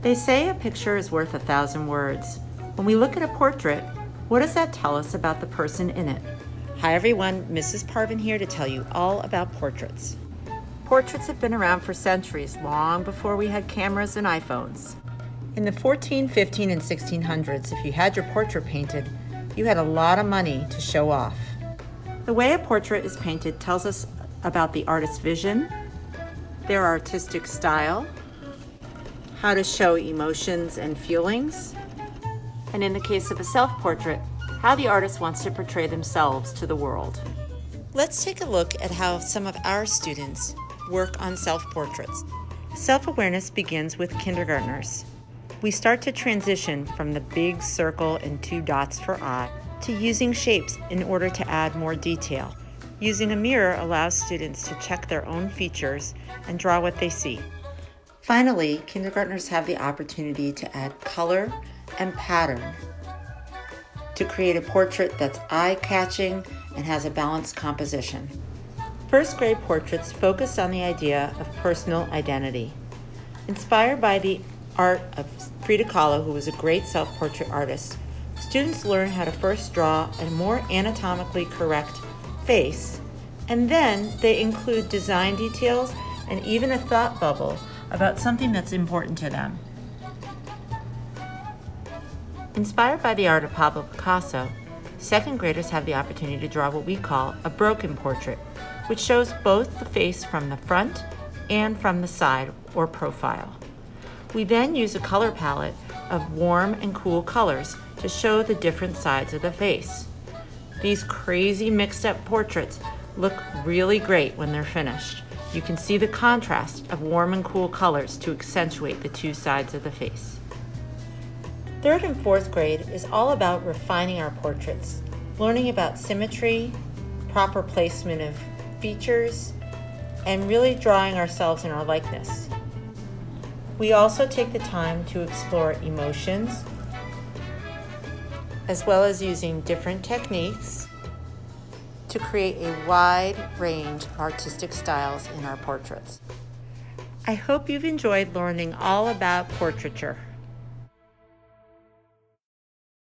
They say a picture is worth 1,000 words. When we look at a portrait, what does that tell us about the person in it? Hi everyone, Mrs. Parven here to tell you all about portraits. Portraits have been around for centuries, long before we had cameras and iPhones. In the 14, 15, and 1600s, if you had your portrait painted, you had a lot of money to show off. The way a portrait is painted tells us about the artist's vision, their artistic style, how to show emotions and feelings, and in the case of a self-portrait, how the artist wants to portray themselves to the world. Let's take a look at how some of our students work on self-portraits. Self-awareness begins with kindergartners. We start to transition from the big circle and 2 dots for eye to using shapes in order to add more detail. Using a mirror allows students to check their own features and draw what they see. Finally, kindergartners have the opportunity to add color and pattern to create a portrait that's eye-catching and has a balanced composition. First grade portraits focused on the idea of personal identity. Inspired by the art of Frida Kahlo, who was a great self-portrait artist, students learn how to first draw a more anatomically correct face, and then they include design details and even a thought bubble about something that's important to them. Inspired by the art of Pablo Picasso, second graders have the opportunity to draw what we call a broken portrait, which shows both the face from the front and from the side or profile. We then use a color palette of warm and cool colors to show the different sides of the face. These crazy mixed up portraits look really great when they're finished. You can see the contrast of warm and cool colors to accentuate the 2 sides of the face. Third and fourth grade is all about refining our portraits, learning about symmetry, proper placement of features, and really drawing ourselves in our likeness. We also take the time to explore emotions, as well as using different techniques to create a wide range of artistic styles in our portraits. I hope you've enjoyed learning all about portraiture.